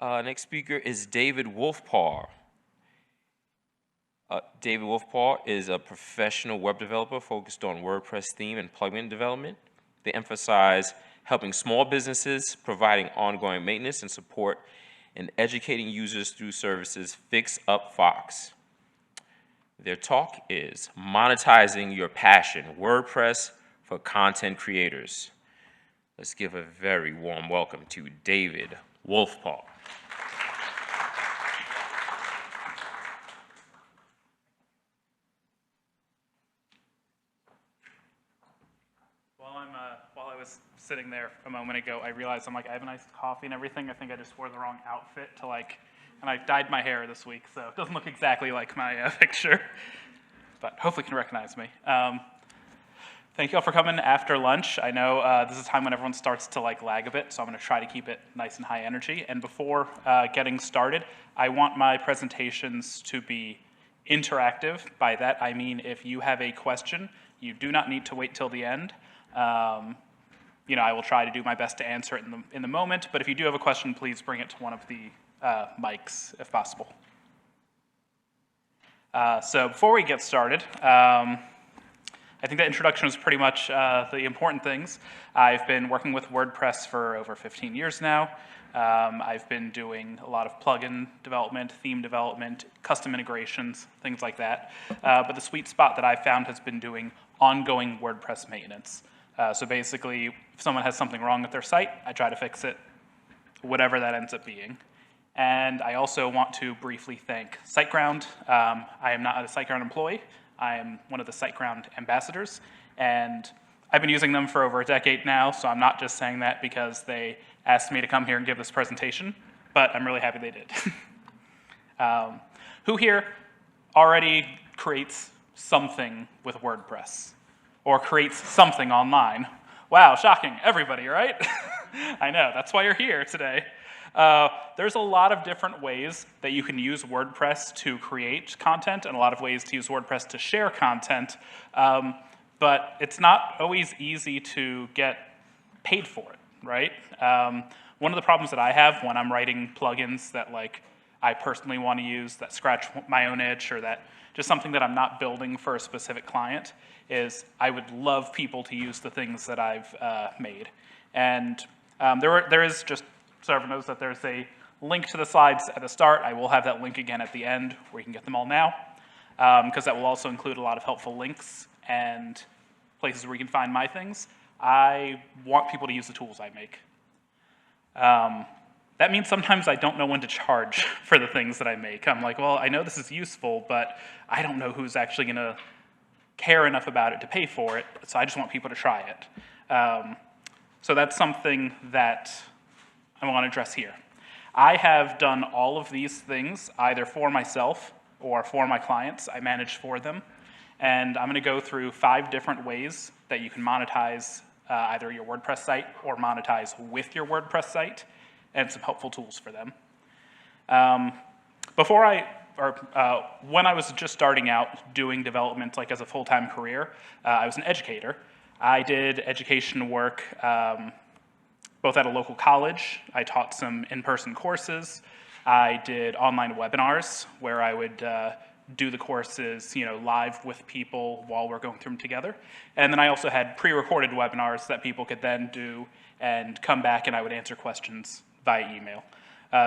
Next speaker is David Wolfpaw. David Wolfpaw is a professional web developer focused on WordPress theme and plugin development. They emphasize helping small businesses, providing ongoing maintenance and support, and educating users through services Fix Up Fox. Their talk is Monetizing Your Passion, WordPress for Content Creators. Let's give a very warm welcome to David Wolfpaw. While I was sitting there a moment ago, I realized I have a nice coffee and everything. I think I just wore the wrong outfit and I dyed my hair this week, so it doesn't look exactly like my picture, but hopefully you can recognize me. Thank you all for coming after lunch. I know this is a time when everyone starts to lag a bit, so I'm going to try to keep it nice and high energy. And before getting started, I want my presentations to be interactive. By that, I mean if you have a question, you do not need to wait till the end. I will try to do my best to answer it in the moment, but if you do have a question, please bring it to one of the mics if possible. So before we get started, I think that introduction was pretty much the important things. I've been working with WordPress for over 15 years now. I've been doing a lot of plugin development, theme development, custom integrations, things like that. But the sweet spot that I've found has been doing ongoing WordPress maintenance. So basically, if someone has something wrong with their site, I try to fix it, whatever that ends up being. And I also want to briefly thank SiteGround. I am not a SiteGround employee. I am one of the SiteGround ambassadors, and I've been using them for over a decade now, so I'm not just saying that because they asked me to come here and give this presentation, but I'm really happy they did. Who here already creates something with WordPress? Or creates something online? Wow, shocking, everybody, right? I know, that's why you're here today. There's a lot of different ways that you can use WordPress to create content and a lot of ways to use WordPress to share content, but it's not always easy to get paid for it, right? One of the problems that I have when I'm writing plugins that I personally want to use that scratch my own itch or that just something that I'm not building for a specific client is I would love people to use the things that I've made. And there is just, so everyone knows that there's a link to the slides at the start. I will have that link again at the end where you can get them all now, because that will also include a lot of helpful links and places where you can find my things. I want people to use the tools I make. That means sometimes I don't know when to charge for the things that I make. I'm like, well, I know this is useful, but I don't know who's actually going to care enough about it to pay for it, so I just want people to try it. So that's something that I want to address here. I have done all of these things either for myself or for my clients. I manage for them. And I'm going to go through 5 different ways that you can monetize either your WordPress site or monetize with your WordPress site, and some helpful tools for them. When I was just starting out doing development as a full-time career, I was an educator. I did education work both at a local college. I taught some in-person courses. I did online webinars where I would do the courses, live with people while we're going through them together. And then I also had pre-recorded webinars that people could then do and come back and I would answer questions via email.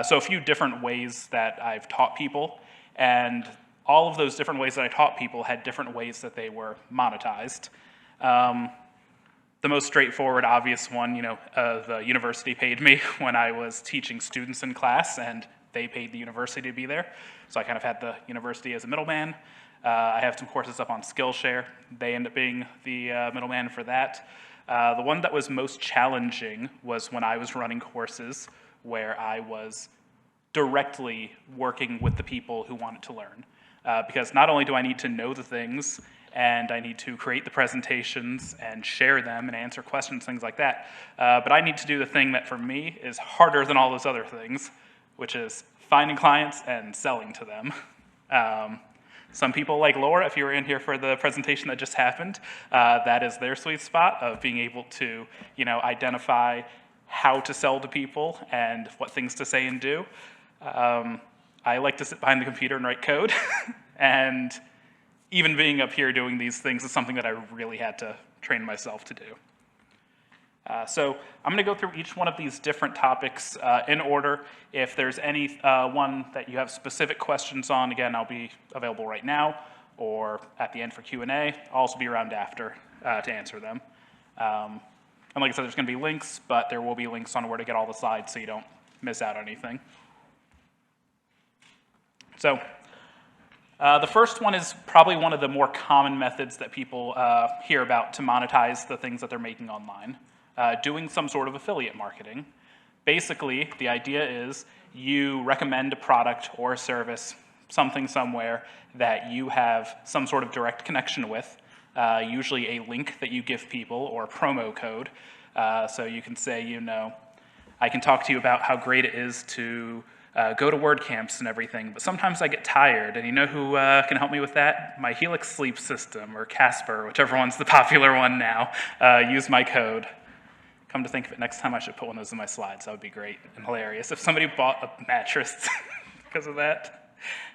So a few different ways that I've taught people, and all of those different ways that I taught people had different ways that they were monetized. The most straightforward, obvious one, the university paid me when I was teaching students in class, and they paid the university to be there. So I kind of had the university as a middleman. I have some courses up on Skillshare. They end up being the middleman for that. The one that was most challenging was when I was running courses where I was directly working with the people who wanted to learn. Because not only do I need to know the things, and I need to create the presentations and share them and answer questions, things like that, but I need to do the thing that for me is harder than all those other things, which is finding clients and selling to them. Some people like Laura, if you were in here for the presentation that just happened, that is their sweet spot of being able to identify how to sell to people and what things to say and do. I like to sit behind the computer and write code, and even being up here doing these things is something that I really had to train myself to do. So I'm going to go through each one of these different topics in order. If there's any one that you have specific questions on, again, I'll be available right now or at the end for Q&A. I'll also be around after to answer them. And like I said, there's going to be links, but there will be links on where to get all the slides so you don't miss out on anything. So the first one is probably one of the more common methods that people hear about to monetize the things that they're making online. Doing some sort of affiliate marketing. Basically, the idea is you recommend a product or a service, something somewhere that you have some sort of direct connection with, usually a link that you give people or a promo code. So you can say, you know, I can talk to you about how great it is to go to WordCamps and everything, but sometimes I get tired, and you know who can help me with that? My Helix Sleep System, or Casper, whichever one's the popular one now. Use my code. Come to think of it, next time I should put one of those in my slides. That would be great and hilarious if somebody bought a mattress because of that.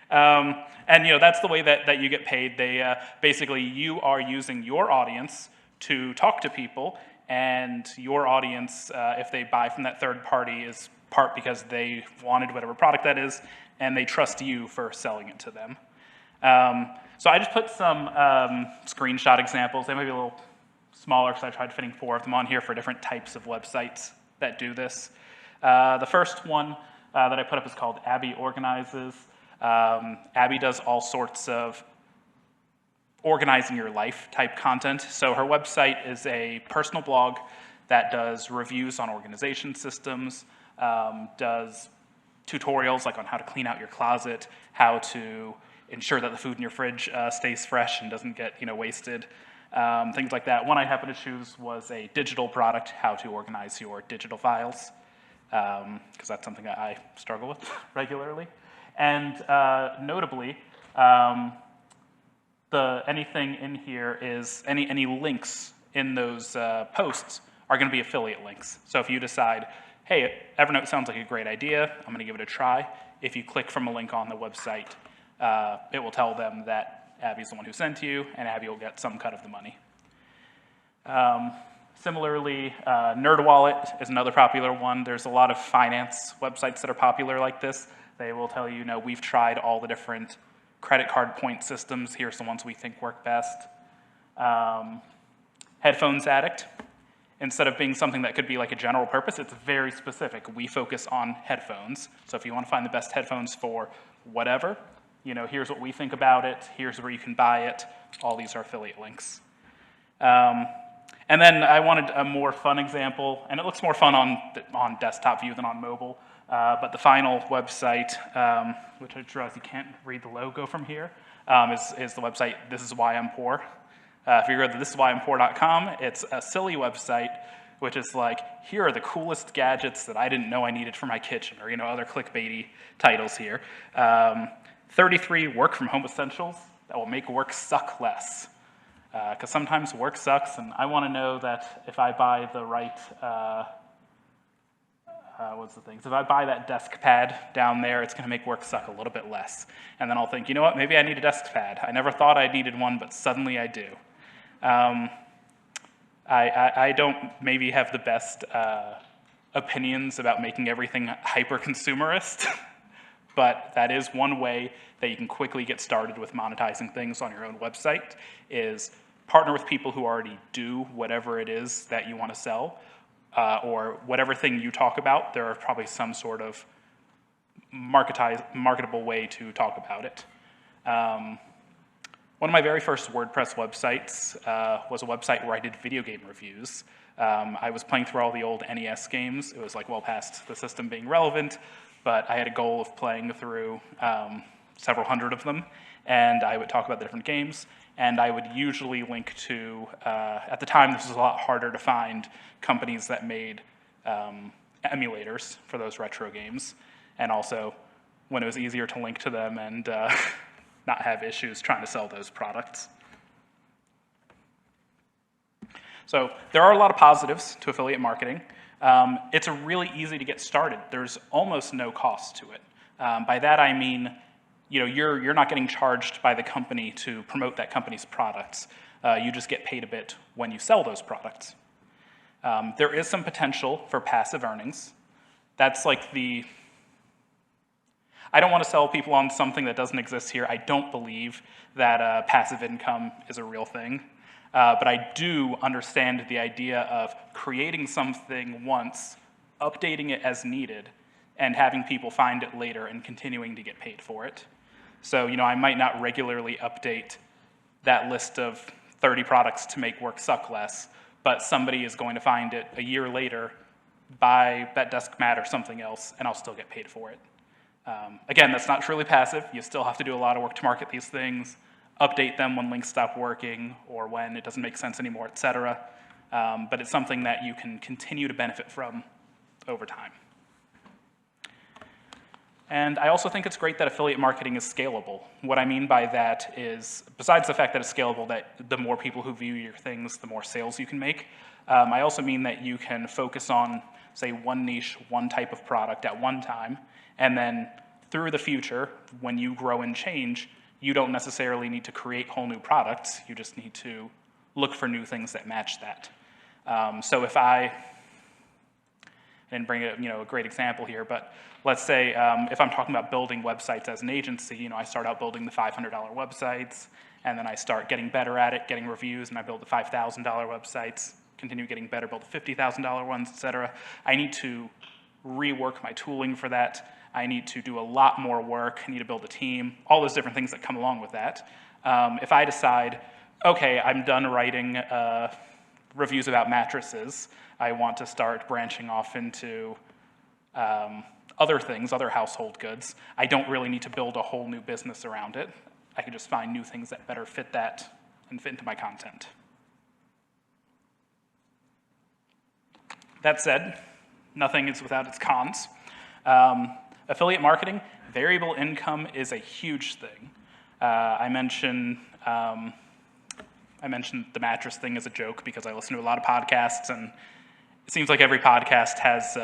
And you know, that's the way that you get paid. They basically, you are using your audience to talk to people, and your audience, if they buy from that third party, is part because they wanted whatever product that is, and they trust you for selling it to them. So I just put some screenshot examples. They might be a little smaller because I tried fitting 4 of them on here for different types of websites that do this. The first one that I put up is called Abby Organizes. Abby does all sorts of organizing your life type content. So her website is a personal blog that does reviews on organization systems, does tutorials like on how to clean out your closet, how to ensure that the food in your fridge stays fresh and doesn't get wasted. Things like that. One I happened to choose was a digital product, how to organize your digital files, because that's something that I struggle with regularly. And notably, anything in here is, any links in those posts are going to be affiliate links. So if you decide, hey, Evernote sounds like a great idea, I'm going to give it a try, if you click from a link on the website, it will tell them that Abby's the one who sent you, and Abby will get some cut of the money. Similarly, NerdWallet is another popular one. There's a lot of finance websites that are popular like this. They will tell you, we've tried all the different credit card point systems. Here's the ones we think work best. Headphones Addict. Instead of being something that could be like a general purpose, it's very specific. We focus on headphones. So if you want to find the best headphones for whatever, here's what we think about it, here's where you can buy it, all these are affiliate links. And then I wanted a more fun example, and it looks more fun on desktop view than on mobile, but the final website, which I realize you can't read the logo from here, is the website This Is Why I'm Poor. If you go to thisiswhyimpoor.com, it's a silly website, which is like, here are the coolest gadgets that I didn't know I needed for my kitchen, or other clickbaity titles here. 33 work from home essentials that will make work suck less. Because sometimes work sucks, and I want to know that if I buy the right, if I buy that desk pad down there, it's going to make work suck a little bit less. And then I'll think, you know what, maybe I need a desk pad. I never thought I needed one, but suddenly I do. I don't maybe have the best opinions about making everything hyper-consumerist, but that is one way that you can quickly get started with monetizing things on your own website, is partner with people who already do whatever it is that you want to sell, or whatever thing you talk about, there are probably some sort of marketable way to talk about it. One of my very first WordPress websites was a website where I did video game reviews. I was playing through all the old NES games. It was like well past the system being relevant, but I had a goal of playing through several hundred of them, and I would talk about the different games, and I would usually link to, at the time this was a lot harder to find, companies that made emulators for those retro games, and also when it was easier to link to them and not have issues trying to sell those products. So there are a lot of positives to affiliate marketing. It's really easy to get started. There's almost no cost to it. By that I mean, you're not getting charged by the company to promote that company's products. You just get paid a bit when you sell those products. There is some potential for passive earnings. That's like I don't want to sell people on something that doesn't exist here. I don't believe that passive income is a real thing. But I do understand the idea of creating something once, updating it as needed, and having people find it later and continuing to get paid for it. So, I might not regularly update that list of 30 products to make work suck less, but somebody is going to find it a year later, buy that desk mat or something else, and I'll still get paid for it. Again, that's not truly passive. You still have to do a lot of work to market these things, update them when links stop working or when it doesn't make sense anymore, etc. But it's something that you can continue to benefit from over time. And I also think it's great that affiliate marketing is scalable. What I mean by that is, besides the fact that it's scalable, that the more people who view your things, the more sales you can make, I also mean that you can focus on, say, one niche, one type of product at one time, and then through the future, when you grow and change, you don't necessarily need to create whole new products. You just need to look for new things that match that. So if I didn't bring a great example here, but let's say if I'm talking about building websites as an agency, I start out building the $500 websites, and then I start getting better at it, getting reviews, and I build the $5,000 websites, continue getting better, build the $50,000 ones, etc. I need to rework my tooling for that. I need to do a lot more work. I need to build a team, all those different things that come along with that. If I decide, okay, I'm done writing reviews about mattresses, I want to start branching off into other things, other household goods, I don't really need to build a whole new business around it. I can just find new things that better fit that and fit into my content. That said, nothing is without its cons. Affiliate marketing, variable income is a huge thing. I mentioned the mattress thing as a joke because I listen to a lot of podcasts, and it seems like every podcast has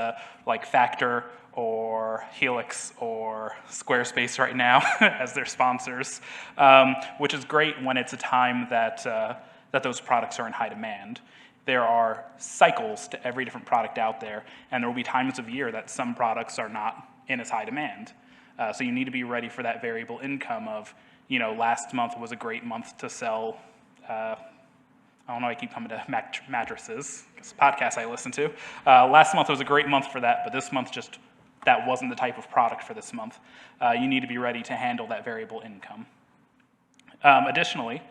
like Factor or Helix or Squarespace right now as their sponsors, which is great when it's a time that those products are in high demand. There are cycles to every different product out there, and there will be times of year that some products are not in as high demand. So you need to be ready for that variable income of, last month was a great month to sell, I don't know, I keep coming to mattresses, it's a podcast I listen to. Last month was a great month for that, but this month that wasn't the type of product for this month. You need to be ready to handle that variable income. Additionally,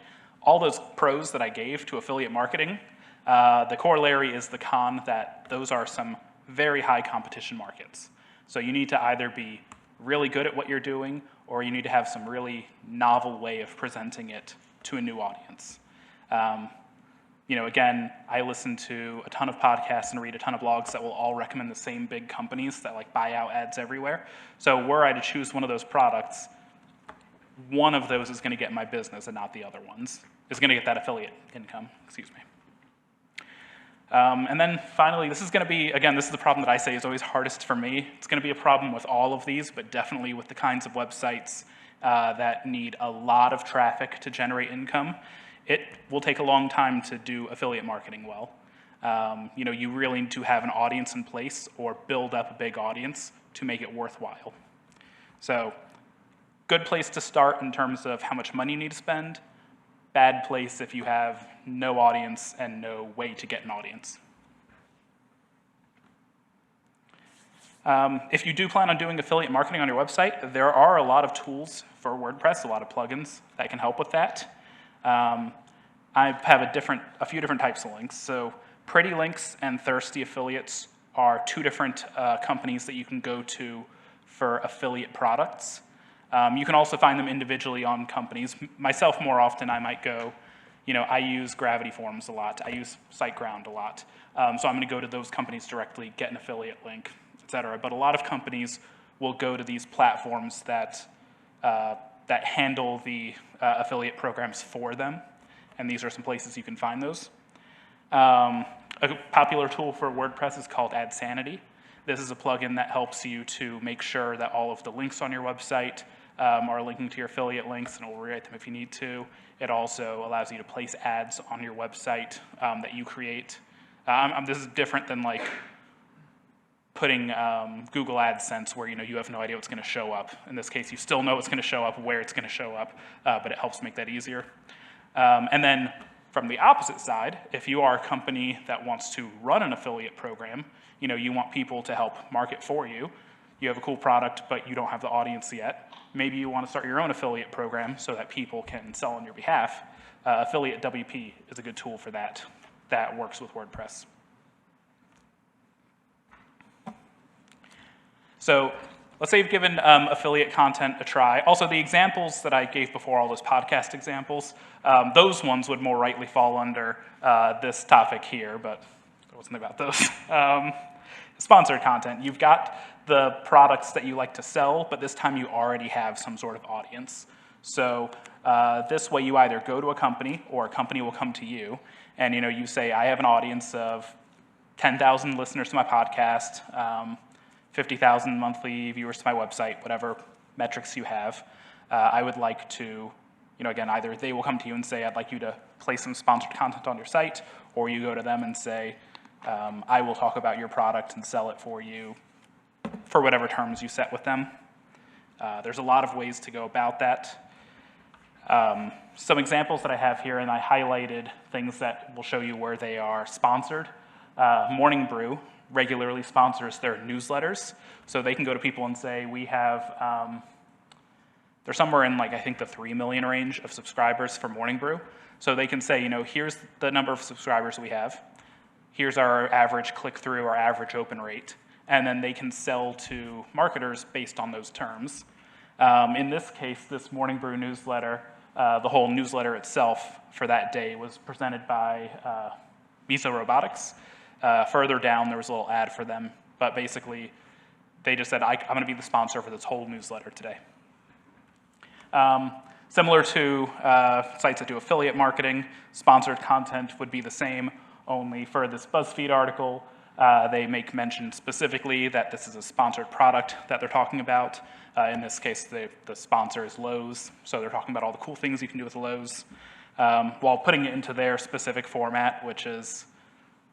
all those pros that I gave to affiliate marketing, the corollary is the con that those are some very high competition markets. So you need to either be really good at what you're doing, or you need to have some really novel way of presenting it to a new audience. Again, I listen to a ton of podcasts and read a ton of blogs that will all recommend the same big companies that buy out ads everywhere. So were I to choose one of those products, one of those is going to get my business and not the other ones. Is going to get that affiliate income, excuse me. And then finally, this is going to be, again, this is the problem that I say is always hardest for me. It's going to be a problem with all of these, but definitely with the kinds of websites that need a lot of traffic to generate income. It will take a long time to do affiliate marketing well. You really need to have an audience in place or build up a big audience to make it worthwhile. So, good place to start in terms of how much money you need to spend. Bad place if you have no audience and no way to get an audience. If you do plan on doing affiliate marketing on your website, there are a lot of tools for WordPress, a lot of plugins that can help with that. I have a few different types of links. So Pretty Links and Thirsty Affiliates are two different companies that you can go to for affiliate products. You can also find them individually on companies. Myself, more often, I might go, I use Gravity Forms a lot. I use SiteGround a lot. So I'm going to go to those companies directly, get an affiliate link, etc. But a lot of companies will go to these platforms that handle the affiliate programs for them. And these are some places you can find those. A popular tool for WordPress is called AdSanity. This is a plugin that helps you to make sure that all of the links on your website are linking to your affiliate links, and it will rewrite them if you need to. It also allows you to place ads on your website that you create. This is different than like putting Google AdSense where you have no idea what's going to show up. In this case, you still know what's going to show up, where it's going to show up, but it helps make that easier. And then from the opposite side, if you are a company that wants to run an affiliate program, you want people to help market for you. You have a cool product, but you don't have the audience yet. Maybe you want to start your own affiliate program so that people can sell on your behalf. Affiliate WP is a good tool for that. That works with WordPress. So let's say you've given affiliate content a try. Also, the examples that I gave before, all those podcast examples, those ones would more rightly fall under this topic here, but it wasn't about those. Sponsored content. You've got the products that you like to sell, but this time you already have some sort of audience. So this way you either go to a company or a company will come to you, and you say, I have an audience of 10,000 listeners to my podcast, 50,000 monthly viewers to my website, whatever metrics you have. I would like to, again, either they will come to you and say, I'd like you to place some sponsored content on your site, or you go to them and say, I will talk about your product and sell it for you for whatever terms you set with them. There's a lot of ways to go about that. Some examples that I have here, and I highlighted things that will show you where they are sponsored. Morning Brew regularly sponsors their newsletters, so they can go to people and say, we have, they're somewhere in I think the 3 million range of subscribers for Morning Brew. So they can say, here's the number of subscribers we have, here's our average click-through, our average open rate, and then they can sell to marketers based on those terms. In this case, this Morning Brew newsletter, the whole newsletter itself for that day was presented by Miso Robotics. Further down, there was a little ad for them, but basically, they just said, I'm going to be the sponsor for this whole newsletter today. Similar to sites that do affiliate marketing, sponsored content would be the same, only for this BuzzFeed article, they make mention specifically that this is a sponsored product that they're talking about. In this case, the sponsor is Lowe's, so they're talking about all the cool things you can do with Lowe's, while putting it into their specific format, which is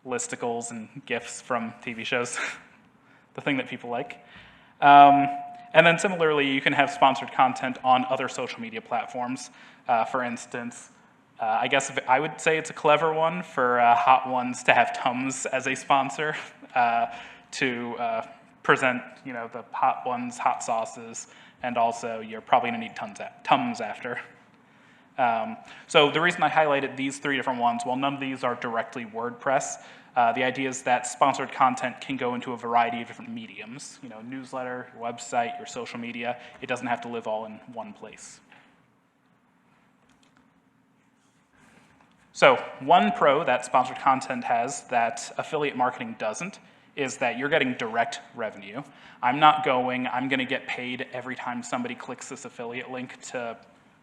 listicles and GIFs from TV shows, the thing that people like. And then similarly, you can have sponsored content on other social media platforms. For instance, I guess I would say it's a clever one for Hot Ones to have Tums as a sponsor to present, the Hot Ones, hot sauces, and also you're probably gonna need Tums after. So the reason I highlighted these 3 different ones, well, none of these are directly WordPress. The idea is that sponsored content can go into a variety of different mediums, newsletter, your website, your social media. It doesn't have to live all in one place. So one pro that sponsored content has that affiliate marketing doesn't is that you're getting direct revenue. I'm going to get paid every time somebody clicks this affiliate link to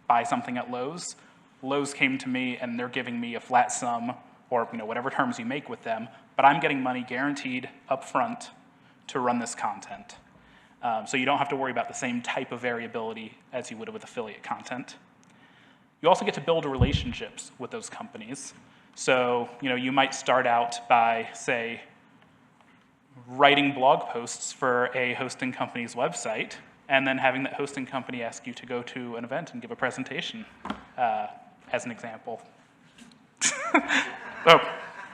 buy something at Lowe's. Lowe's came to me and they're giving me a flat sum or whatever terms you make with them, but I'm getting money guaranteed up front to run this content. So you don't have to worry about the same type of variability as you would with affiliate content. You also get to build relationships with those companies. So you might start out by, say, writing blog posts for a hosting company's website, and then having that hosting company ask you to go to an event and give a presentation, as an example. Oh,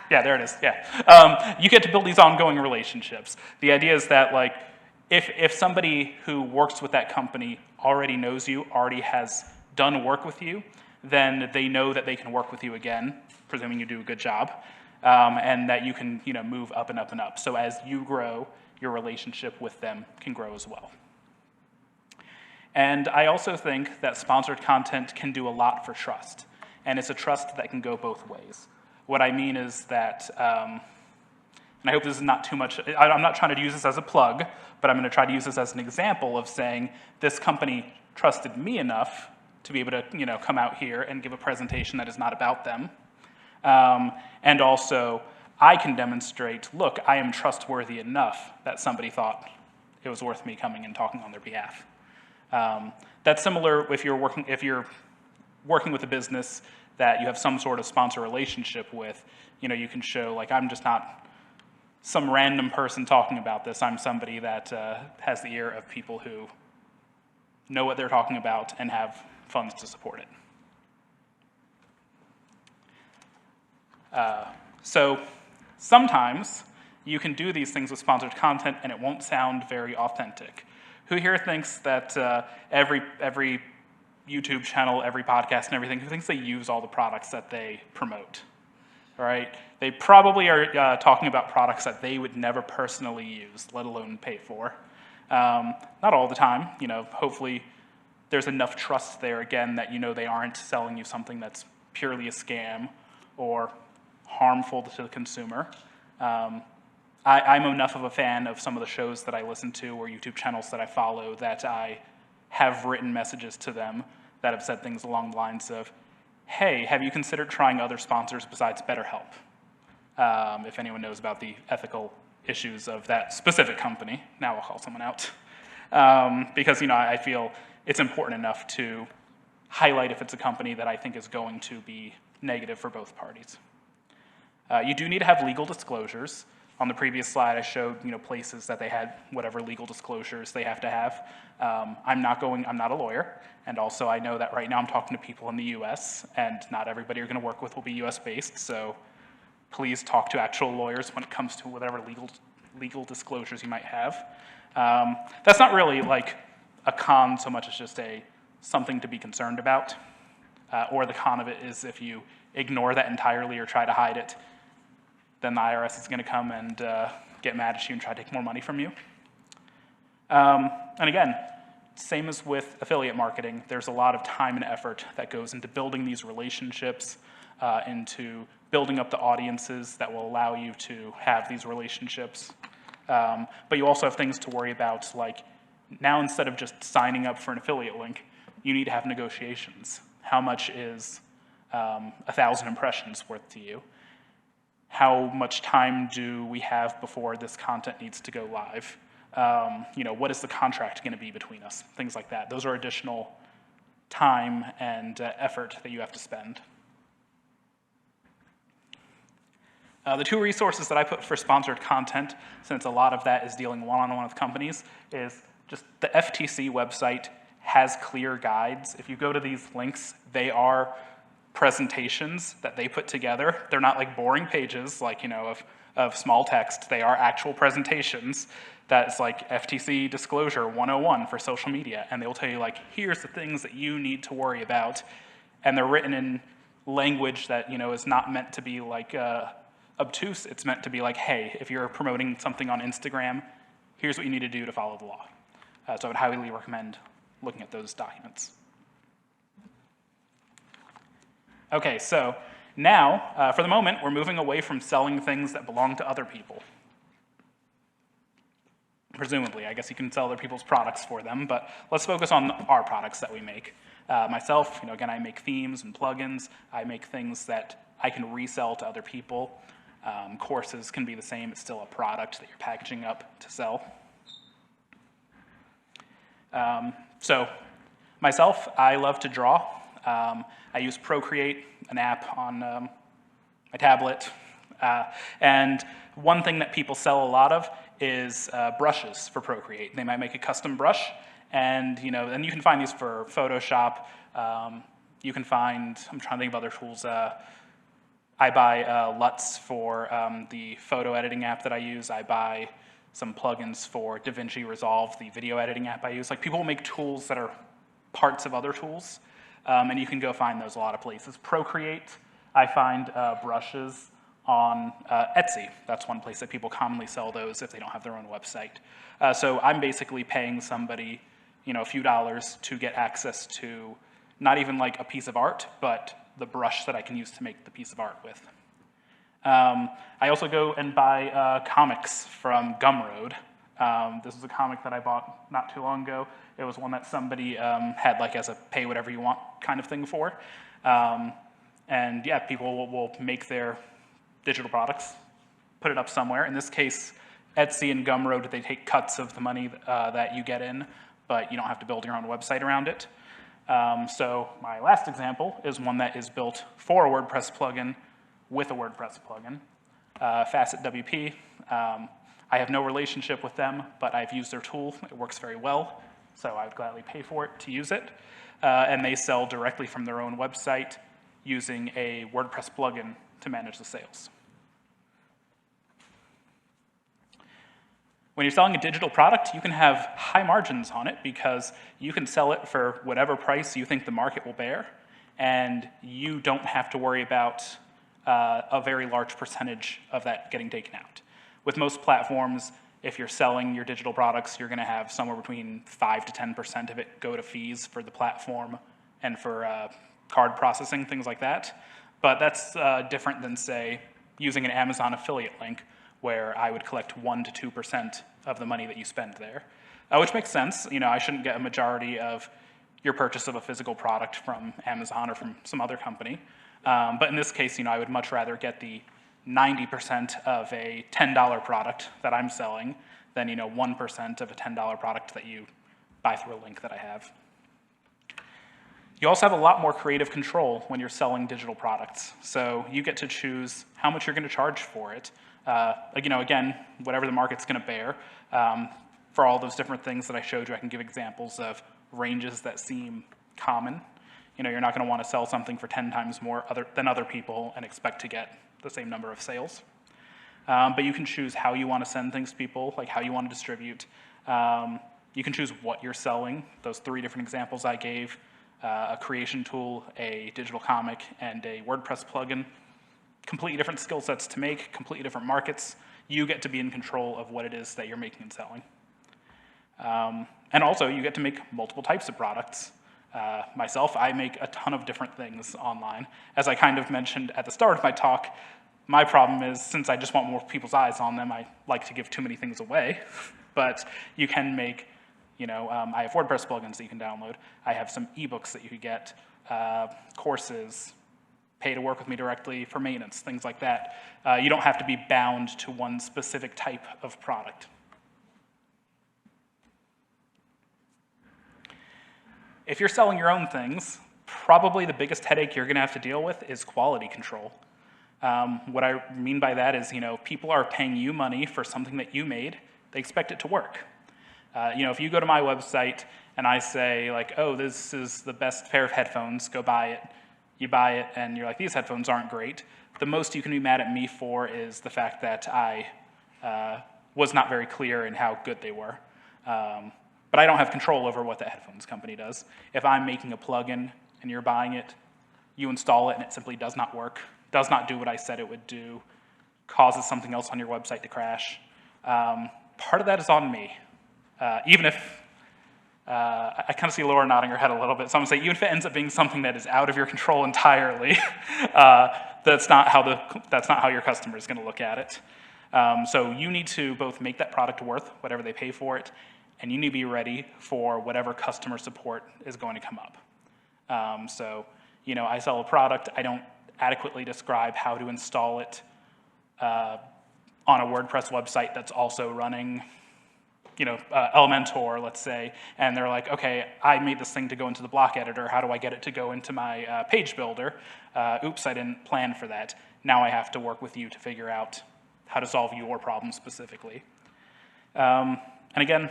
yeah, there it is, yeah. You get to build these ongoing relationships. The idea is that, if somebody who works with that company already knows you, already has done work with you, then they know that they can work with you again, presuming you do a good job, and that you can move up and up and up. So as you grow, your relationship with them can grow as well. And I also think that sponsored content can do a lot for trust, and it's a trust that can go both ways. What I mean is that, and I hope this is not too much, I'm not trying to use this as a plug, but I'm going to try to use this as an example of saying this company trusted me enough to be able to come out here and give a presentation that is not about them. And also, I can demonstrate, look, I am trustworthy enough that somebody thought it was worth me coming and talking on their behalf. That's similar if you're working with a business that you have some sort of sponsor relationship with. You can show, like, I'm just not some random person talking about this. I'm somebody that has the ear of people who know what they're talking about and have funds to support it. So sometimes you can do these things with sponsored content and it won't sound very authentic. Who here thinks that every YouTube channel, every podcast and everything, who thinks they use all the products that they promote? All right? They probably are talking about products that they would never personally use, let alone pay for. Not all the time. Hopefully there's enough trust there, again, that they aren't selling you something that's purely a scam or harmful to the consumer. I'm enough of a fan of some of the shows that I listen to or YouTube channels that I follow that I have written messages to them that have said things along the lines of, hey, have you considered trying other sponsors besides BetterHelp? If anyone knows about the ethical issues of that specific company. Now I'll call someone out. Because I feel it's important enough to highlight if it's a company that I think is going to be negative for both parties. You do need to have legal disclosures. On the previous slide, I showed places that they had whatever legal disclosures they have to have. I'm not a lawyer, and also I know that right now I'm talking to people in the U.S., and not everybody you're going to work with will be U.S. based. So please talk to actual lawyers when it comes to whatever legal disclosures you might have. That's not really like a con so much as just something to be concerned about. Or the con of it is if you ignore that entirely or try to hide it, then the IRS is going to come and get mad at you and try to take more money from you. And again, same as with affiliate marketing, there's a lot of time and effort that goes into building these relationships, into building up the audiences that will allow you to have these relationships. But you also have things to worry about, like now instead of just signing up for an affiliate link, you need to have negotiations. How much is 1,000 impressions worth to you? How much time do we have before this content needs to go live? What is the contract going to be between us? Things like that. Those are additional time and effort that you have to spend. The two resources that I put for sponsored content, since a lot of that is dealing one-on-one with companies, is just the FTC website has clear guides. If you go to these links, they are presentations that they put together. They're not like boring pages like, of small text. They are actual presentations that's like FTC disclosure 101 for social media. And they'll tell you like, here's the things that you need to worry about. And they're written in language that, is not meant to be like obtuse. It's meant to be like, hey, if you're promoting something on Instagram, here's what you need to do to follow the law. So I would highly recommend looking at those documents. Okay, so now, for the moment, we're moving away from selling things that belong to other people. Presumably, I guess you can sell other people's products for them, but let's focus on our products that we make. Myself, again, I make themes and plugins. I make things that I can resell to other people. Courses can be the same. It's still a product that you're packaging up to sell. So myself, I love to draw. I use Procreate, an app on my tablet. And one thing that people sell a lot of is brushes for Procreate. They might make a custom brush, and and you can find these for Photoshop. You can find, I'm trying to think of other tools. I buy LUTs for the photo editing app that I use. I buy some plugins for DaVinci Resolve, the video editing app I use. Like, people make tools that are parts of other tools. And you can go find those a lot of places. Procreate, I find brushes on Etsy. That's one place that people commonly sell those if they don't have their own website. So I'm basically paying somebody, a few dollars to get access to not even like a piece of art, but the brush that I can use to make the piece of art with. I also go and buy comics from Gumroad. This was a comic that I bought not too long ago. It was one that somebody had like as a pay whatever you want kind of thing for. And yeah, people will make their digital products put it up somewhere. In this case, Etsy and Gumroad, they take cuts of the money that you get in, but you don't have to build your own website around it. So my last example is one that is built for a WordPress plugin with a WordPress plugin, Facet WP. I have no relationship with them, but I've used their tool. It works very well, so I would gladly pay for it to use it. And they sell directly from their own website using a WordPress plugin to manage the sales. When you're selling a digital product, you can have high margins on it because you can sell it for whatever price you think the market will bear, and you don't have to worry about a very large percentage of that getting taken out. With most platforms, if you're selling your digital products, you're going to have somewhere between 5 to 10% of it go to fees for the platform and for card processing, things like that. But that's different than, say, using an Amazon affiliate link, where I would collect 1 to 2% of the money that you spend there, which makes sense. You know, I shouldn't get a majority of your purchase of a physical product from Amazon or from some other company. But in this case, you know, I would much rather get the 90% of a $10 product that I'm selling than, you know, 1% of a $10 product that you buy through a link that I have. You also have a lot more creative control when you're selling digital products. So you get to choose how much you're going to charge for it. You know, again, whatever the market's going to bear. For all those different things that I showed you, I can give examples of ranges that seem common. You know, you're not going to want to sell something for 10 times more than other people and expect to get the same number of sales. But you can choose how you want to send things to people, like how you want to distribute. You can choose what you're selling. Those 3 different examples I gave, a creation tool, a digital comic, and a WordPress plugin. Completely different skill sets to make, completely different markets. You get to be in control of what it is that you're making and selling. And also, you get to make multiple types of products. Myself, I make a ton of different things online. As I kind of mentioned at the start of my talk, my problem is, since I just want more people's eyes on them, I like to give too many things away. But you can make, you know, I have WordPress plugins that you can download. I have some ebooks that you could get, courses, pay to work with me directly for maintenance, things like that. You don't have to be bound to one specific type of product. If you're selling your own things, probably the biggest headache you're going to have to deal with is quality control. What I mean by that is, you know, people are paying you money for something that you made. They expect it to work. You know, if you go to my website and I say, like, oh, this is the best pair of headphones, go buy it. You buy it and you're like, these headphones aren't great. The most you can be mad at me for is the fact that I was not very clear in how good they were. But I don't have control over what the headphones company does. If I'm making a plugin and you're buying it, you install it and it simply does not work, does not do what I said it would do, causes something else on your website to crash. Part of that is on me. Even if, I kind of see Laura nodding her head a little bit, so I'm going to say, even if it ends up being something that is out of your control entirely, that's not how your customer is going to look at it. So you need to both make that product worth whatever they pay for it, and you need to be ready for whatever customer support is going to come up. So, you know, I sell a product, I don't adequately describe how to install it on a WordPress website that's also running, you know, Elementor, let's say, and they're like, okay, I made this thing to go into the block editor, how do I get it to go into my page builder? Oops, I didn't plan for that. Now I have to work with you to figure out how to solve your problem specifically. And again,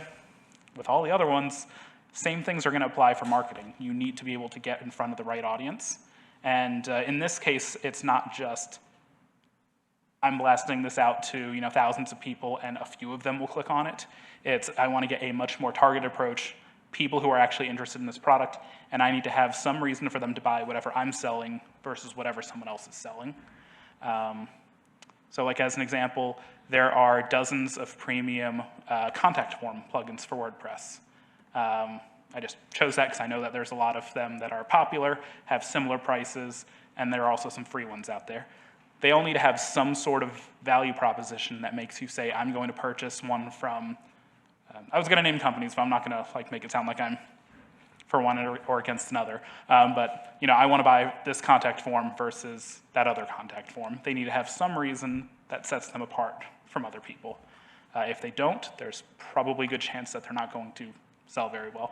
with all the other ones, same things are going to apply for marketing. You need to be able to get in front of the right audience. And in this case, it's not just I'm blasting this out to, you know, thousands of people and a few of them will click on it. It's I want to get a much more targeted approach, people who are actually interested in this product, and I need to have some reason for them to buy whatever I'm selling versus whatever someone else is selling. So like as an example, there are dozens of premium contact form plugins for WordPress. I just chose that because I know that there's a lot of them that are popular, have similar prices, and there are also some free ones out there. They all need to have some sort of value proposition that makes you say, I'm going to purchase one from, I was going to name companies, but I'm not going to like make it sound like I'm for one or against another. But you know, I want to buy this contact form versus that other contact form. They need to have some reason that sets them apart from other people. If they don't, there's probably a good chance that they're not going to sell very well.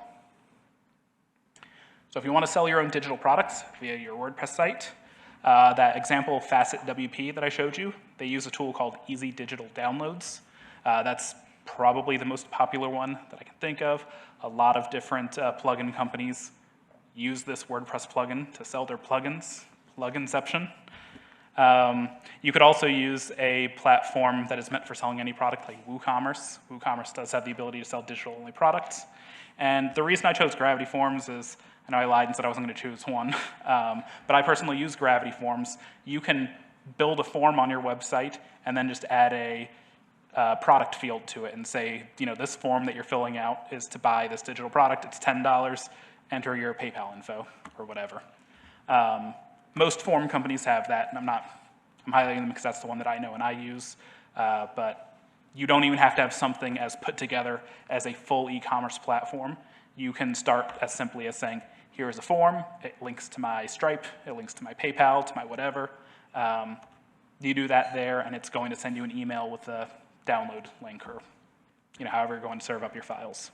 So if you want to sell your own digital products via your WordPress site, that example Facet WP that I showed you, they use a tool called Easy Digital Downloads. That's probably the most popular one that I can think of. A lot of different plugin companies use this WordPress plugin to sell their plugins, pluginception. You could also use a platform that is meant for selling any product like WooCommerce. WooCommerce does have the ability to sell digital-only products. And the reason I chose Gravity Forms is, I know I lied and said I wasn't going to choose one, but I personally use Gravity Forms. You can build a form on your website and then just add a product field to it and say, this form that you're filling out is to buy this digital product. It's $10. Enter your PayPal info or whatever. Most form companies have that, and I'm highlighting them because that's the one that I know and I use, but you don't even have to have something as put together as a full e-commerce platform. You can start as simply as saying, here's a form, it links to my Stripe, it links to my PayPal, to my whatever. You do that there, and it's going to send you an email with a download link or however you're going to serve up your files.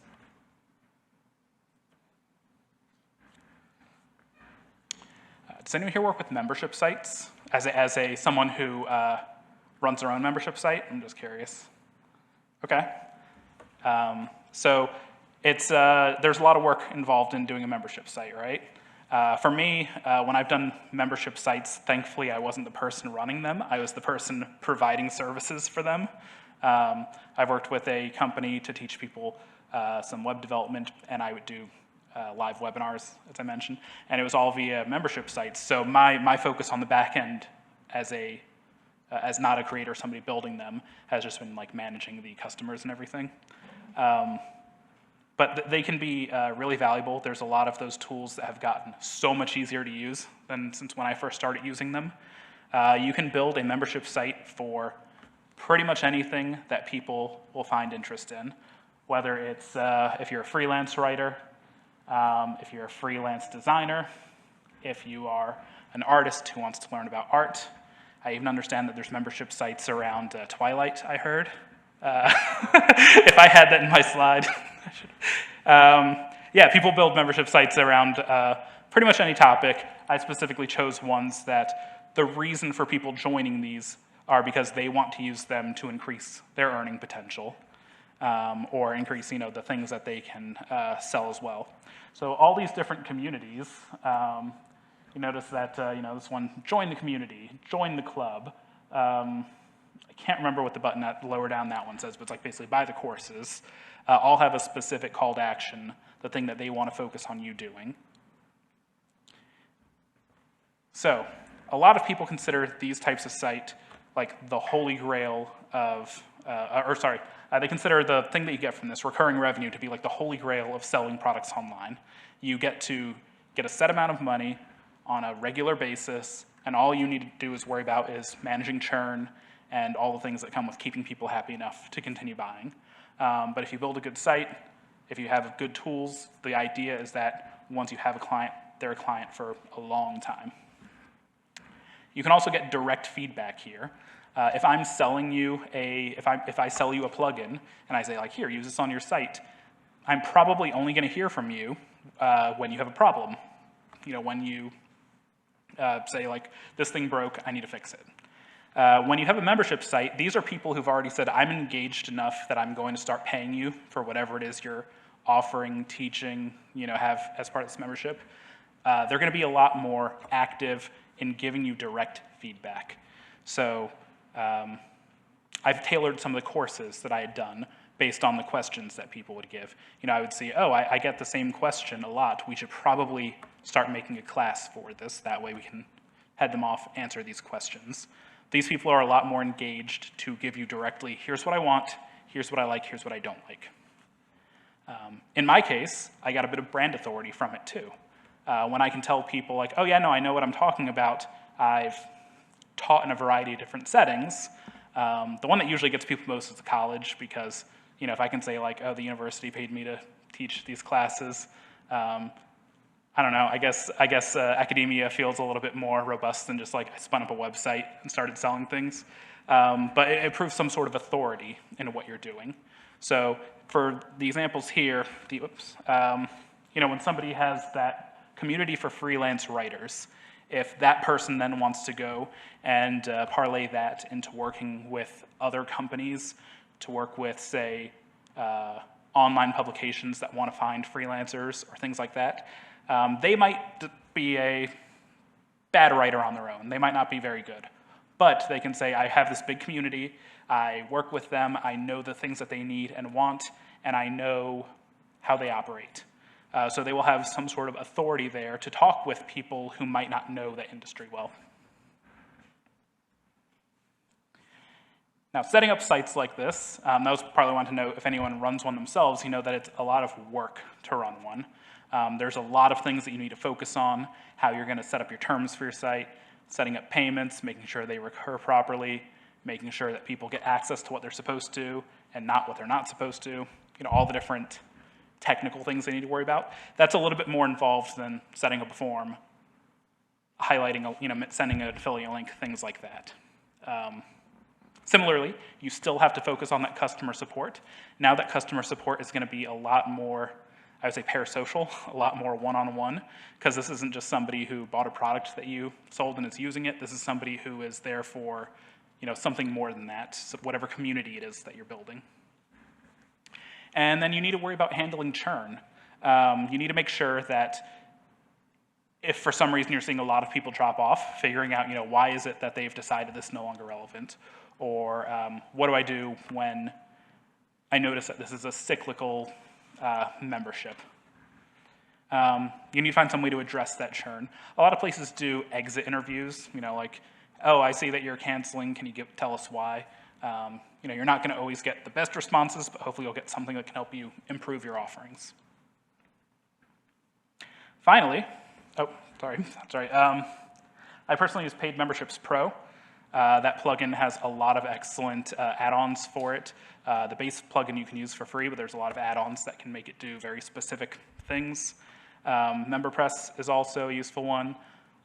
Does anyone here work with membership sites? As someone who runs their own membership site, I'm just curious. Okay. So there's a lot of work involved in doing a membership site, right? For me, when I've done membership sites, thankfully I wasn't the person running them. I was the person providing services for them. I've worked with a company to teach people some web development, and I would do live webinars, as I mentioned, and it was all via membership sites. So my focus on the back end as not a creator, somebody building them, has just been like managing the customers and everything. But they can be really valuable. There's a lot of those tools that have gotten so much easier to use than since when I first started using them. You can build a membership site for pretty much anything that people will find interest in, whether it's if you're a freelance writer, if you're a freelance designer, if you are an artist who wants to learn about art. I even understand that there's membership sites around Twilight, I heard. If I had that in my slide. Yeah, people build membership sites around pretty much any topic. I specifically chose ones that the reason for people joining these are because they want to use them to increase their earning potential. Or increase, the things that they can sell as well. So all these different communities, you notice that, this one, join the community, join the club. I can't remember what the button lower down that one says, but it's like basically buy the courses. All have a specific call to action, the thing that they want to focus on you doing. So a lot of people consider these types of site like the holy grail of, they consider the thing that you get from this, recurring revenue, to be like the holy grail of selling products online. You get to get a set amount of money on a regular basis, and all you need to do is worry about is managing churn and all the things that come with keeping people happy enough to continue buying. But if you build a good site, if you have good tools, the idea is that once you have a client, they're a client for a long time. You can also get direct feedback here. If I'm selling you if I sell you a plugin and I say like, here, use this on your site, I'm probably only going to hear from you when you have a problem. When you say like, this thing broke, I need to fix it. When you have a membership site, these are people who've already said, I'm engaged enough that I'm going to start paying you for whatever it is you're offering, teaching, have as part of this membership. They're going to be a lot more active in giving you direct feedback. So I've tailored some of the courses that I had done based on the questions that people would give. I would see, I get the same question a lot. We should probably start making a class for this. That way we can head them off, answer these questions. These people are a lot more engaged to give you directly, here's what I want, here's what I like, here's what I don't like. In my case, I got a bit of brand authority from it too. When I can tell people like, oh yeah, no, I know what I'm talking about. I've taught in a variety of different settings. The one that usually gets people most is the college, because if I can say like, oh, the university paid me to teach these classes, I don't know, I guess academia feels a little bit more robust than just like I spun up a website and started selling things. but it proves some sort of authority in what you're doing. So for the examples here, when somebody has that community for freelance writers, if that person then wants to go and parlay that into working with other companies to work with, say, online publications that want to find freelancers or things like that, they might be a bad writer on their own. They might not be very good. But they can say, I have this big community, I work with them, I know the things that they need and want, and I know how they operate. So they will have some sort of authority there to talk with people who might not know the industry well. Now, setting up sites like this, that was probably want to know if anyone runs one themselves, you know that it's a lot of work to run one. There's a lot of things that you need to focus on, how you're going to set up your terms for your site, setting up payments, making sure they recur properly, making sure that people get access to what they're supposed to and not what they're not supposed to, all the different technical things they need to worry about. That's a little bit more involved than setting up a form, highlighting, sending an affiliate link, things like that. Similarly, you still have to focus on that customer support. Now that customer support is going to be a lot more, I would say, parasocial, a lot more one-on-one, because this isn't just somebody who bought a product that you sold and is using it. This is somebody who is there for, something more than that, so whatever community it is that you're building. And then you need to worry about handling churn. You need to make sure that if for some reason you're seeing a lot of people drop off, figuring out, why is it that they've decided this is no longer relevant? Or what do I do when I notice that this is a cyclical membership? You need to find some way to address that churn. A lot of places do exit interviews, like, oh, I see that you're canceling, can you tell us why? You're not going to always get the best responses, but hopefully you'll get something that can help you improve your offerings. Finally, I personally use Paid Memberships Pro. That plugin has a lot of excellent add-ons for it. The base plugin you can use for free, but there's a lot of add-ons that can make it do very specific things. MemberPress is also a useful one.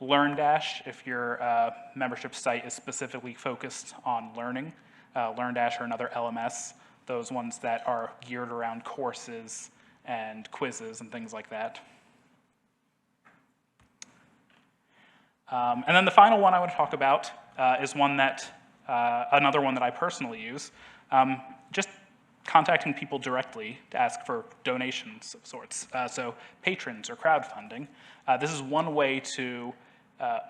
LearnDash, if your membership site is specifically focused on learning. LearnDash or another LMS, those ones that are geared around courses and quizzes and things like that. And then the final one I want to talk about is another one that I personally use, just contacting people directly to ask for donations of sorts, so patrons or crowdfunding. This is one way to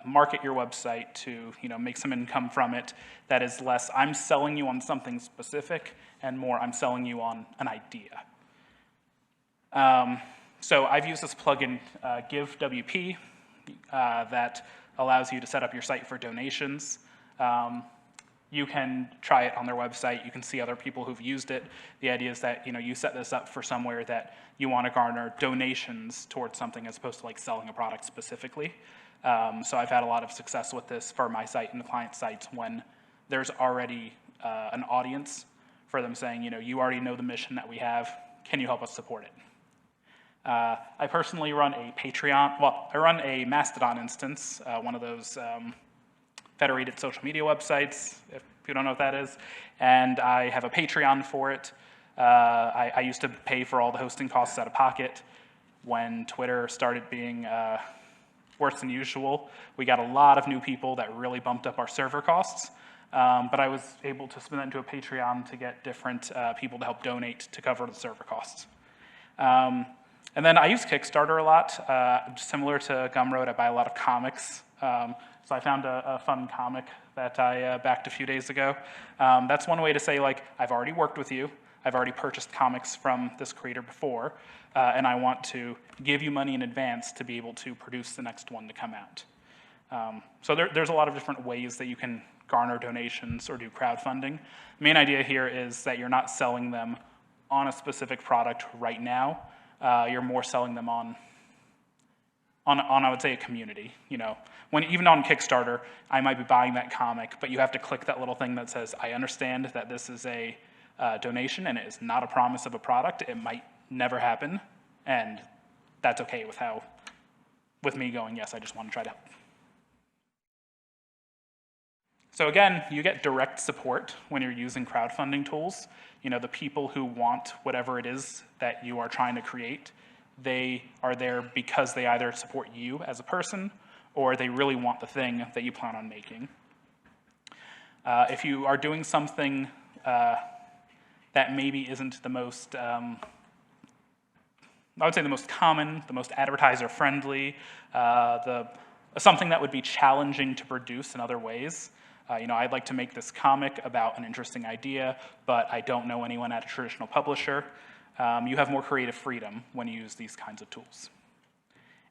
market your website, to make some income from it that is less I'm selling you on something specific and more I'm selling you on an idea. So I've used this plugin, GiveWP, that allows you to set up your site for donations. You can try it on their website. You can see other people who've used it. The idea is that you set this up for somewhere that you want to garner donations towards something as opposed to like selling a product specifically. So I've had a lot of success with this for my site and the client sites when there's already an audience for them saying, you already know the mission that we have. Can you help us support it? I personally run a Patreon. Well, I run a Mastodon instance, one of those federated social media websites, if you don't know what that is. And I have a Patreon for it. I used to pay for all the hosting costs out of pocket. When Twitter started being worse than usual, we got a lot of new people that really bumped up our server costs. But I was able to spin that into a Patreon to get different people to help donate to cover the server costs. And then I use Kickstarter a lot. Similar to Gumroad, I buy a lot of comics. So I found a fun comic that I backed a few days ago. That's one way to say, like, I've already worked with you. I've already purchased comics from this creator before, and I want to give you money in advance to be able to produce the next one to come out. So there's a lot of different ways that you can garner donations or do crowdfunding. The main idea here is that you're not selling them on a specific product right now. You're more selling them on I would say, a community. Even on Kickstarter, I might be buying that comic, but you have to click that little thing that says, I understand that this is a donation and it is not a promise of a product. It might never happen, and that's okay with me going, yes, I just want to try to help. So again, you get direct support when you're using crowdfunding tools. You know, the people who want whatever it is that you are trying to create, they are there because they either support you as a person or they really want the thing that you plan on making. If you are doing something that maybe isn't the most, I would say the most common, the most advertiser-friendly, something that would be challenging to produce in other ways. You know, I'd like to make this comic about an interesting idea, but I don't know anyone at a traditional publisher. You have more creative freedom when you use these kinds of tools.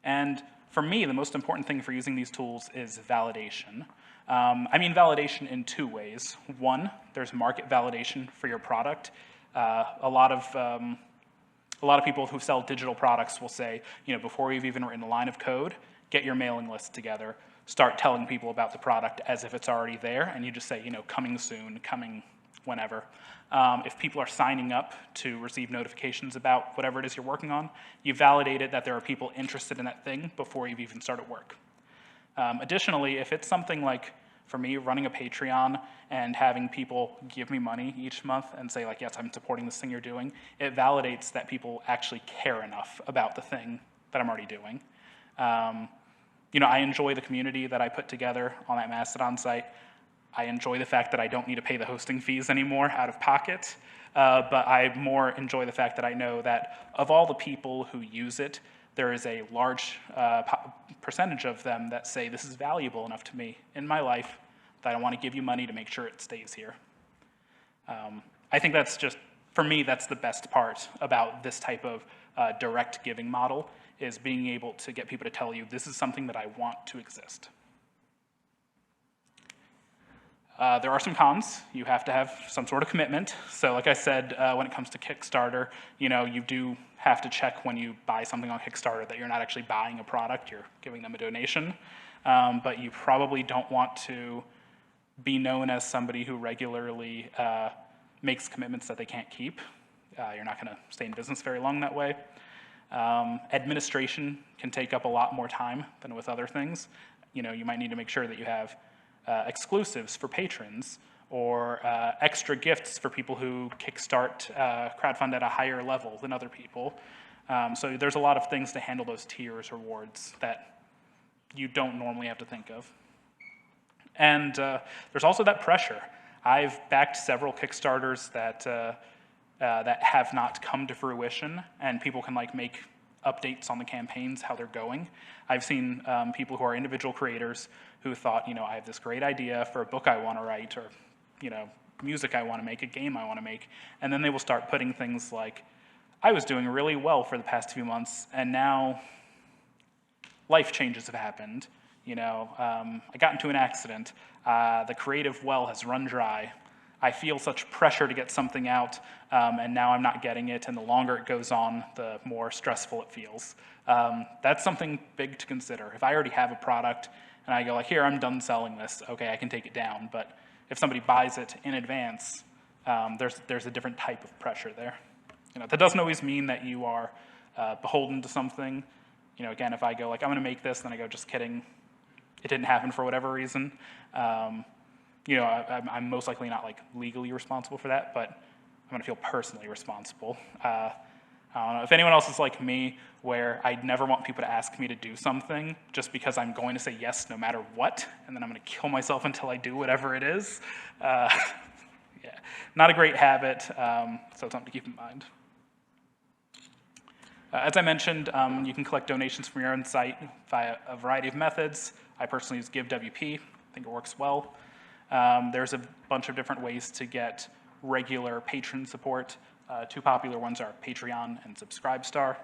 And for me, the most important thing for using these tools is validation. I mean validation in two ways. One, there's market validation for your product. A lot of people who sell digital products will say, you know, before you've even written a line of code, get your mailing list together, start telling people about the product as if it's already there, and you just say, you know, coming soon, coming whenever. If people are signing up to receive notifications about whatever it is you're working on, you validated that there are people interested in that thing before you've even started work. Additionally, if it's something like, for me, running a Patreon and having people give me money each month and say, like, yes, I'm supporting this thing you're doing, it validates that people actually care enough about the thing that I'm already doing. You know, I enjoy the community that I put together on that Mastodon site. I enjoy the fact that I don't need to pay the hosting fees anymore out of pocket, but I more enjoy the fact that I know that of all the people who use it, there is a large percentage of them that say this is valuable enough to me in my life that I want to give you money to make sure it stays here. I think that's just, for me, that's the best part about this type of direct giving model, is being able to get people to tell you this is something that I want to exist. There are some cons. You have to have some sort of commitment. So like I said, when it comes to Kickstarter, you know, you do have to check when you buy something on Kickstarter that you're not actually buying a product, you're giving them a donation. But you probably don't want to be known as somebody who regularly makes commitments that they can't keep. You're not going to stay in business very long that way. Administration can take up a lot more time than with other things. You know, you might need to make sure that you have exclusives for patrons or extra gifts for people who kickstart crowdfund at a higher level than other people. So there's a lot of things to handle those tiers rewards that you don't normally have to think of. And there's also that pressure. I've backed several Kickstarters that have not come to fruition, and people can like make updates on the campaigns, how they're going. I've seen people who are individual creators who thought, you know, I have this great idea for a book I want to write, or, you know, music I want to make, a game I want to make, and then they will start putting things like, I was doing really well for the past few months, and now life changes have happened. You know, I got into an accident. The creative well has run dry. I feel such pressure to get something out, and now I'm not getting it, and the longer it goes on, the more stressful it feels. That's something big to consider. If I already have a product, and I go like, here, I'm done selling this, okay, I can take it down. But if somebody buys it in advance, there's a different type of pressure there. You know, that doesn't always mean that you are beholden to something. You know, again, if I go like, I'm gonna make this, then I go, just kidding, it didn't happen for whatever reason. You know, I'm most likely not like legally responsible for that, but I'm gonna feel personally responsible. I don't know, if anyone else is like me, where I never want people to ask me to do something just because I'm going to say yes no matter what, and then I'm gonna kill myself until I do whatever it is. Yeah, not a great habit, so it's something to keep in mind. As I mentioned, you can collect donations from your own site via a variety of methods. I personally use GiveWP, I think it works well. There's a bunch of different ways to get regular patron support. Two popular ones are Patreon and Subscribestar.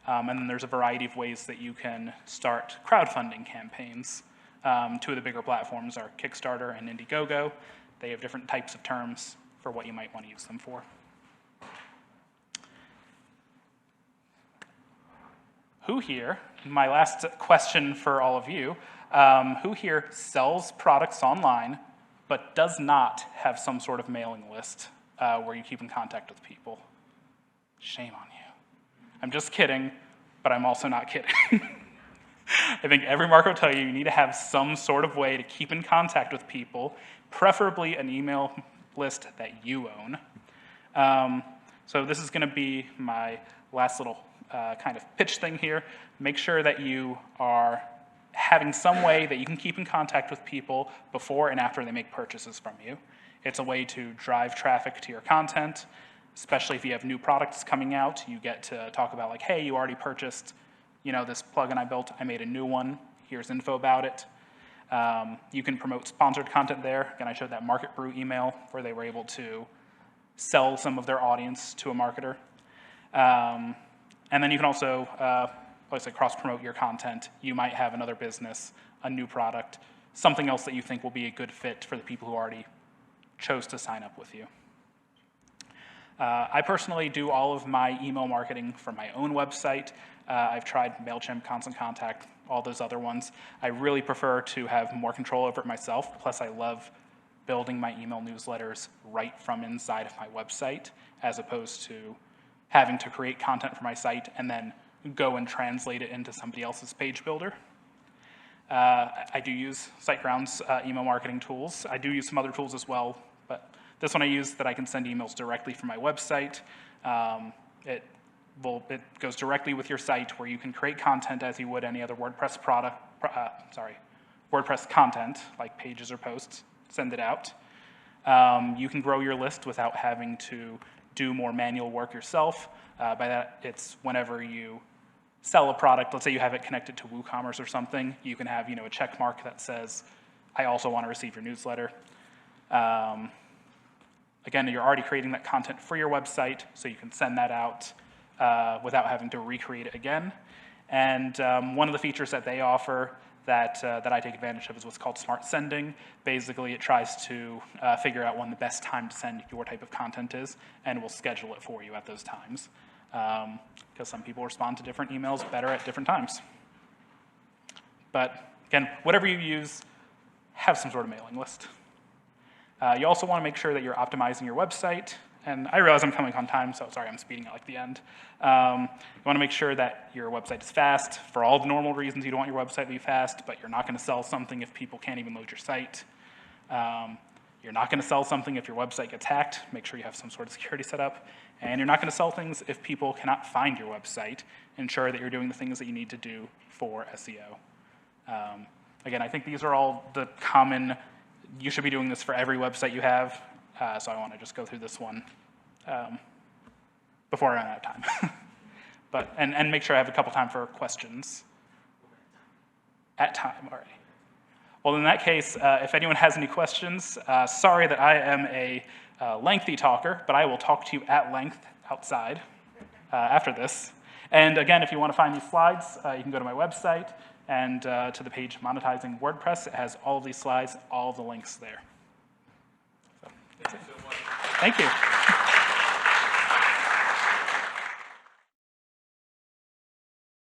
And then there's a variety of ways that you can start crowdfunding campaigns. Two of the bigger platforms are Kickstarter and Indiegogo. They have different types of terms for what you might want to use them for. Who here, my last question for all of you, who here sells products online but does not have some sort of mailing list where you keep in contact with people? Shame on you. I'm just kidding, but I'm also not kidding. I think every marketer will tell you need to have some sort of way to keep in contact with people, preferably an email list that you own. So this is going to be my last little kind of pitch thing here. Make sure that you are having some way that you can keep in contact with people before and after they make purchases from you. It's a way to drive traffic to your content, especially if you have new products coming out. You get to talk about like, hey, you already purchased, this plugin I built. I made a new one. Here's info about it. You can promote sponsored content there. Again, I showed that Market Brew email where they were able to sell some of their audience to a marketer. And then you can also, like I said, cross-promote your content. You might have another business, a new product, something else that you think will be a good fit for the people who already chose to sign up with you. I personally do all of my email marketing from my own website. I've tried MailChimp, Constant Contact, all those other ones. I really prefer to have more control over it myself. Plus, I love building my email newsletters right from inside of my website, as opposed to having to create content for my site and then go and translate it into somebody else's page builder. I do use SiteGround's email marketing tools. I do use some other tools as well, but this one I use that I can send emails directly from my website. It goes directly with your site where you can create content as you would any other WordPress WordPress content, like pages or posts, send it out. You can grow your list without having to do more manual work yourself. By that, it's whenever you sell a product, let's say you have it connected to WooCommerce or something, you can have a check mark that says, I also want to receive your newsletter. Again, you're already creating that content for your website, so you can send that out without having to recreate it again. And one of the features that they offer that I take advantage of is what's called smart sending. Basically, it tries to figure out when the best time to send your type of content is, and will schedule it for you at those times. Because some people respond to different emails better at different times. But again, whatever you use, have some sort of mailing list. You also want to make sure that you're optimizing your website. And I realize I'm coming on time, so sorry, I'm speeding at like the end. You want to make sure that your website is fast. For all the normal reasons you don't want your website to be fast, but you're not going to sell something if people can't even load your site. You're not going to sell something if your website gets hacked. Make sure you have some sort of security set up. And you're not going to sell things if people cannot find your website. Ensure that you're doing the things that you need to do for SEO. Again, I think these are all the common, you should be doing this for every website you have. So I want to just go through this one before I run out of time. And make sure I have a couple time for questions. At time already. Well, in that case, if anyone has any questions, sorry that I am a lengthy talker, but I will talk to you at length outside after this. And again, if you want to find these slides, you can go to my website and to the page Monetizing WordPress. It has all of these slides, all of the links there. So, that's it. Thank you.